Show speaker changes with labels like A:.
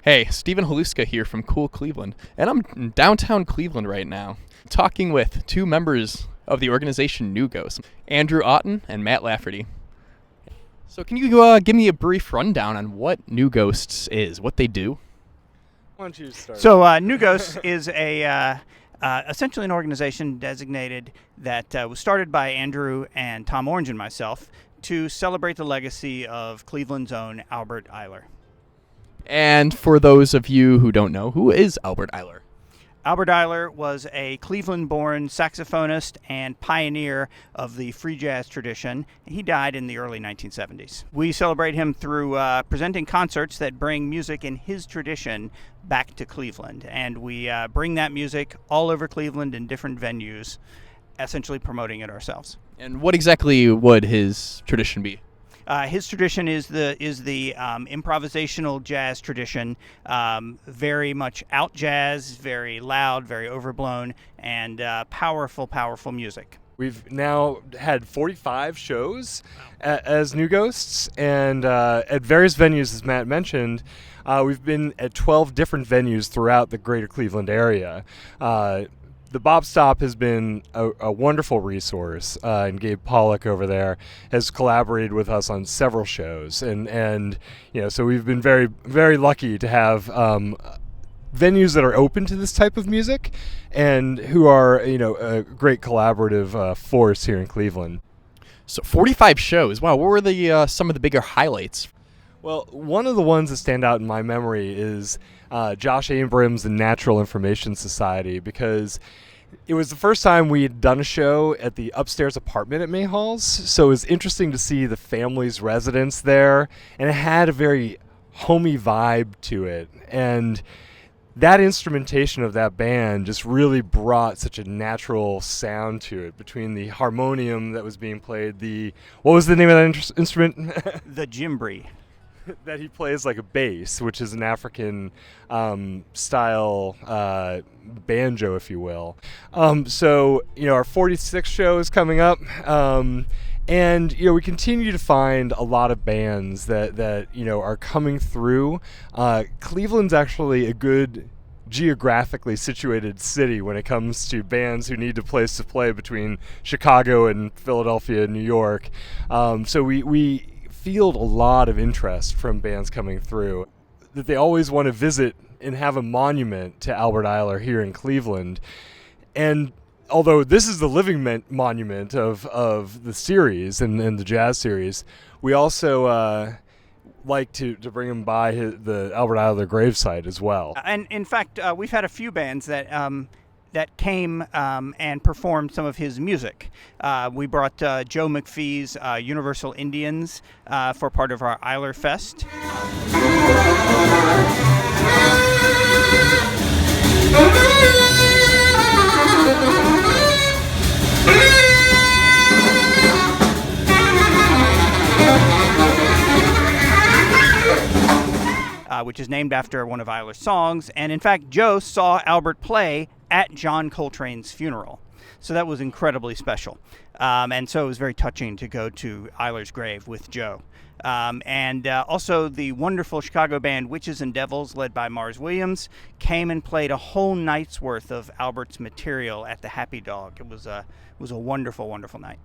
A: Hey, Stephan Haluska here from CoolCleveland, and I'm in downtown Cleveland right now, talking with two members of the organization New Ghosts, Andrew Auten and Matt Laferty. So can you give me a brief rundown on what New Ghosts is, what they do?
B: Why don't you start?
C: So New Ghosts is essentially an organization designated that was started by Andrew and Tom Orange and myself to celebrate the legacy of Cleveland's own Albert Ayler.
A: And for those of you who don't know, who is Albert Ayler?
C: Albert Ayler was a Cleveland-born saxophonist and pioneer of the free jazz tradition. He died in the early 1970s. We celebrate him through presenting concerts that bring music in his tradition back to Cleveland. And we bring that music all over Cleveland in different venues, essentially promoting it ourselves.
A: And what exactly would his tradition be?
C: His tradition is the improvisational jazz tradition, very much out jazz, very loud, very overblown, and powerful music.
B: We've now had 45 shows as New Ghosts, and at various venues, as Matt mentioned. We've been at 12 different venues throughout the greater Cleveland area. The Bob Stop has been a wonderful resource, and Gabe Pollock over there has collaborated with us on several shows, and so we've been very, very lucky to have venues that are open to this type of music, and who are a great collaborative force here in Cleveland.
A: So 45 shows. Wow, what were the some of the bigger highlights?
B: Well, one of the ones that stand out in my memory is Josh Abrams' The Natural Information Society, because it was the first time we had done a show at the upstairs apartment at Mayhall's, so it was interesting to see the family's residence there, and it had a very homey vibe to it, and that instrumentation of that band just really brought such a natural sound to it, between the harmonium that was being played, what was the name of that instrument?
C: The djembe.
B: That he plays like a bass, which is an African style banjo, if you will. So our 46th show is coming up, and we continue to find a lot of bands that are coming through. Cleveland's actually a good geographically situated city when it comes to bands who need a place to play between Chicago and Philadelphia and New York. So we field a lot of interest from bands coming through, that they always want to visit and have a monument to Albert Ayler here in Cleveland. And although this is the living monument of the series and the jazz series, we also like to bring him by the Albert Ayler gravesite as well.
C: And in fact, we've had a few bands that came and performed some of his music. We brought Joe McPhee's Universal Indians for part of our Ayler Fest. Which is named after one of Ayler's songs. And in fact, Joe saw Albert play at John Coltrane's funeral. So that was incredibly special. And so it was very touching to go to Ayler's grave with Joe. And also the wonderful Chicago band Witches and Devils, led by Mars Williams, came and played a whole night's worth of Albert's material at the Happy Dog. It was a wonderful, wonderful night.